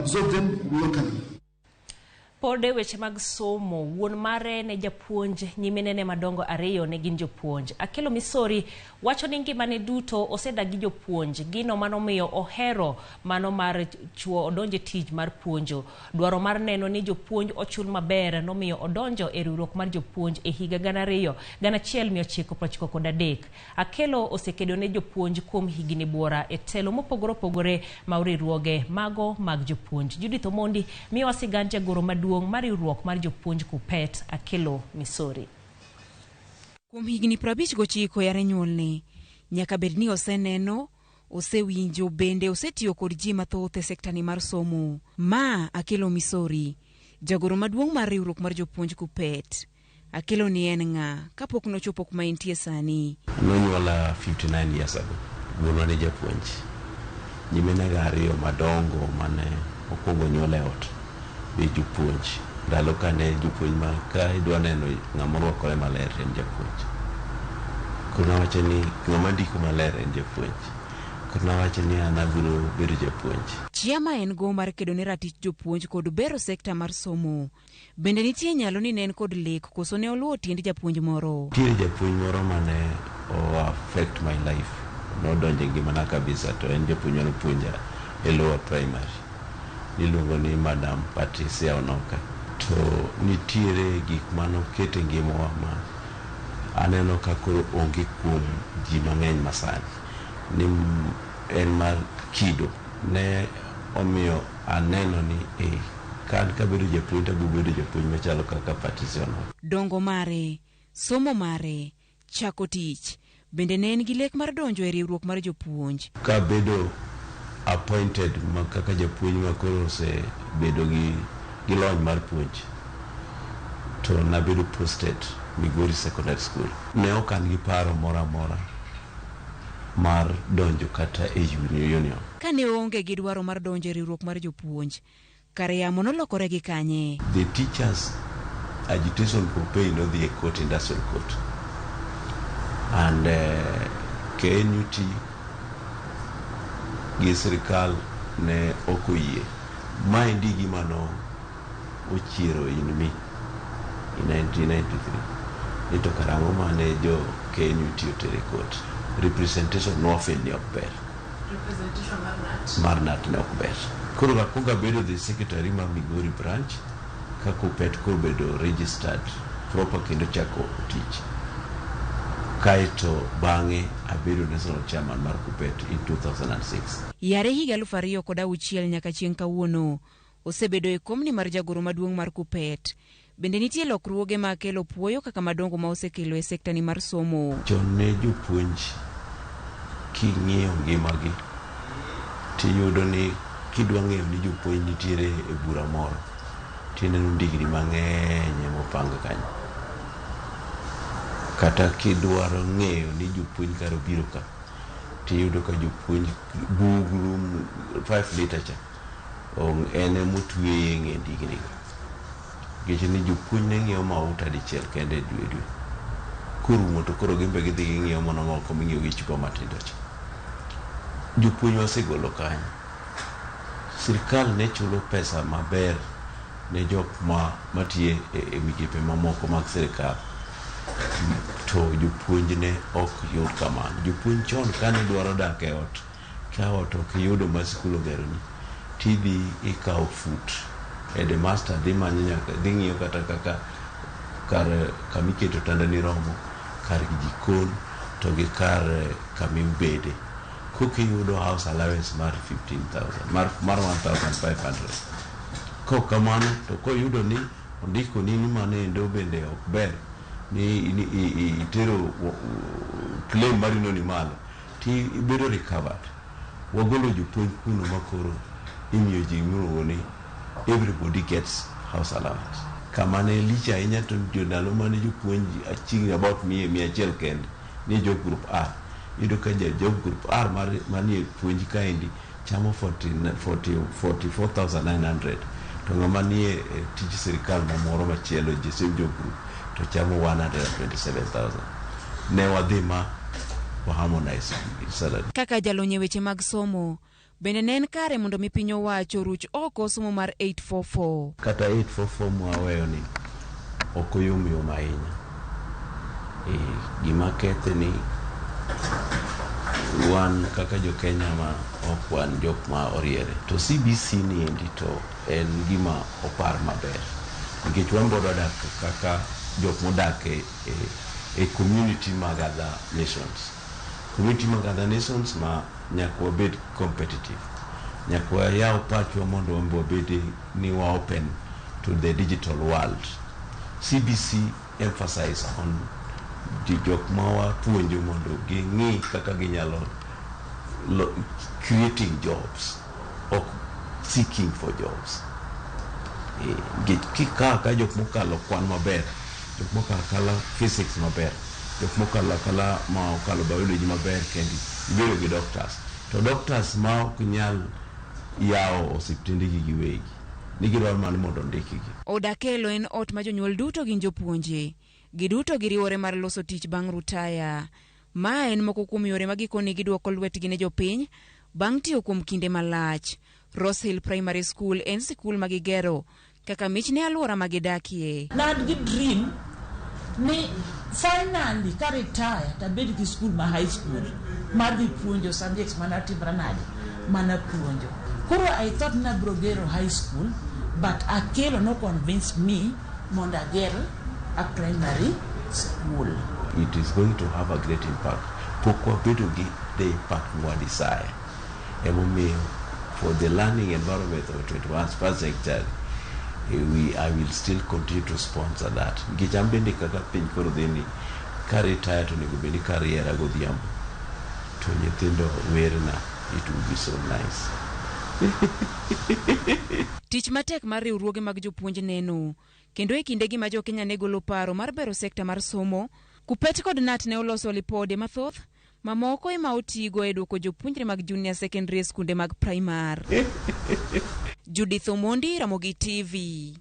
absorb them locally. Pode weche mag somo wuon mare ne japuonj nyiminene madongo ariyo ne gin jopuonj. Akelo Misori wacho ni ngimane duto osedagi jopuonj, gino manomiyo ohero mano mar chuo odonje tij mar puonjo. Dwaro mar neno ni jopuonj ochul maber nomiyo odonjo e riwruok mar jopuonj e higa 1993. Akelo osekedo ne jopuonj kuom higni buora e telo mopogore opogore ma riwruoge mago mag jopuonj. Judith Omondi miyo Sigand jagoro maduong' mar riwruok mar jopuonj Kupet Akelo Misori. Kuom higni 59 yare nyuolne, nyaka bed ni oseneno, osewinjo bende osetiyo kod ji mathoth e sektani mar somo. Ma Akelo Misori, jagoro maduong' mar riwruok mar jopuonj Kupet. Akelo ni en ng'a kapok nochopo kuma entie sani. Nonyuola 59 years ago. Wuonwa ne japuonj. Nyiminega ariyo madongo mane okwongo nyuola e ot be jopuonj. Ndalo kane jopuonj ma ka idwa neno ng'ama orwakore maler en japuonj. Kuna wacho ni ng'ama ndiko maler en japuonj. Kuna wacho ni an abiro bedo japuonj. Chiama en go mar kedo ne ratich jopuonj kod bero sekta mar somo. Bende nitie nyalo ni nen kod lek koso ne oluwo tiend japuonj moro. Tiende japuonj moro mane affect my life. Nodonje ngimana kabisa to en japuonj mane puonja e lower primary. Niluongo ni Madam Patricia Onoka. To nitiere gik manokete ngimawa ma aneno kakoro onge kuom ji mang'eny masani. Ni en mar kido ne omiyo aneno ni kan kabedo japuonj to bedo japuonj machalo kaka Patricia Onoka. Dongo mare, somo mare, chako tich, bende ne en gi lek mar donjo e riwruok mar jopuonj. Kabedo appointed kaka japuonj ma koro se bedo gi lony mar puonj, to nabedo posted Migori Secondary School. Ne okan gi paro mora mar donjo kata e union. Kane onge gi dwaro mar donjo e riwruok mar jopuonj, kare yamo nolokore gi kanye. The teachers agitation campaign no dhi e court, industrial court, and KNUT gi sirikal ne okoyie. Maendi gima no ochiero in mi in 1993. Ito karango mane jo KNUT otere court. Representation no often ni okber. Representation Marnat ne okber. Koro kakunga bedo the secretary ma Migori branch, Kupet ko bedo registered proper kendo chako tich. Kaito bang'e abedo national chairman mar Kupet in 2006. Yare higa 2006 nyaka chieng' kawuono osebedo e komni mar jagoro maduong' mar Kupet. Bende nitie lokruoge ma Akelo puoyo kaka madongo ma osekelo e sektani mar somo. Chon ne jopuonj king'iyo ngimagi tiyudo ni kidwa ng'eyo ni jopuonj nitiere e bura moro tineno ndigni mang'eny mopang kanyo. Kata kidwaro ng'eyo ni jopuonj karo biro ka tiyudo ka jopuonj bugru 5 literature ene motweye ng'e ndigni. Giche ni jopuonj ne ng'iewo mauta dichiel kende dwe. Kurumo to koro gimbe gidhi ng'iewo mono moko ming'iewo gi chupa matindo cha. Jopuonj wasegolo kanyo. Sirikal ne chulo pesa maber ne jok matiye e migepe mamoko mag sirikal. To jopuonj ne ok yud kamano. Jopuonj chon kane dwaro dak e ot, ka ot ok yudo ma sikul ogeroni, tidhi ikawo fut. Headmaster dhi manyo nyaka dhi ng'iyo kata kaka kar kamiketo tandani romo, kar jikon to gi kar kamibede. Kukiyudo house allowance mar 15,000 mar 1,500. Kamano to koyudo ni ondiko ni mane endo bende ok ber ni itero claim marino ni malo ti ibedo recovered. Wagolo jopuonj kuno makoro imiyo ji miluongo ni everybody gets house allowance. Kamane licha ahinya to jodalo mane jopuonj aching about 100 kende ni jo group R. Yudo ka jo group R manie puonj kaendi chamo 44,900. To ng'ama nie tij sirikal mamoro machielo jo group to chamo 127,000. Ne wadhi ma harmonize salary. Kaka jalonye weche mag somo, Bende ne en kare mondo mi piny owacho ruch oko somo mar 844. Kata 844 mwaweyo ni ok oyom ahinya. Gima kethe ni wan kaka jo Kenya ma ok wan jok ma oriere. To CBC ni endi to en gima opar maber. Nikech wan bodo dak kaka jok modak e community mag other nations. Community mag other nations ma nyakwa bed competitive. Nyakwa yaw pachwa mondo wambo bede ni wa open to the digital world. CBC emphasize on jok mawa puonjo mondo gingi kaka ginyalo creating jobs or seeking for jobs. Kika jok mokalo kwan maber, jok mokalo physics maber, jok mokalo ma okalo biology maber kendi ibiro gi doctors. To doctors ma ok nyal yawo osiptende gi giwegi nigi dwaro man mondo ndiki gi. Od Akelo en ot ma jonyuol duto gin jopuonje. Giduto giriwore mar loso tich bang' rutaya. Ma en moko kuom yore ma gikone giduoko lwetgi ne jopiny bang' tiyo kuom kinde malach. Rose Hill Primary School en sikul ma gigero kaka mich ne alwora ma gidakie. Nad gi dream ni finally ka retire tabed gi school ma high school mar dhi puonjo subjects mana timra nade mana puonjo. Koro I thought na brogero high school, but Akelo no convinced me mondo agero a primary school. It is going to have a great impact. Pokwa bedo gi the impact mwa desire. Emomiyo for the learning environment of 21st century, I will still continue to sponsor that. Gijambende kaka piny koro dhini ka retire to nego bedi kariera godhiambo. To nyithindo werna, it will be so nice. Tich matek mar riwruoge mag jopuonj neno kendo e kindegi ma jo Kenya ne golo paro mar bero sekta mar somo. Kupet kod Nat ne oloso lipode mathoth mamoko ema otigo e duoko jopuonjre mag junior secondary skunde mag primar. Judith Omondi, Ramogi TV.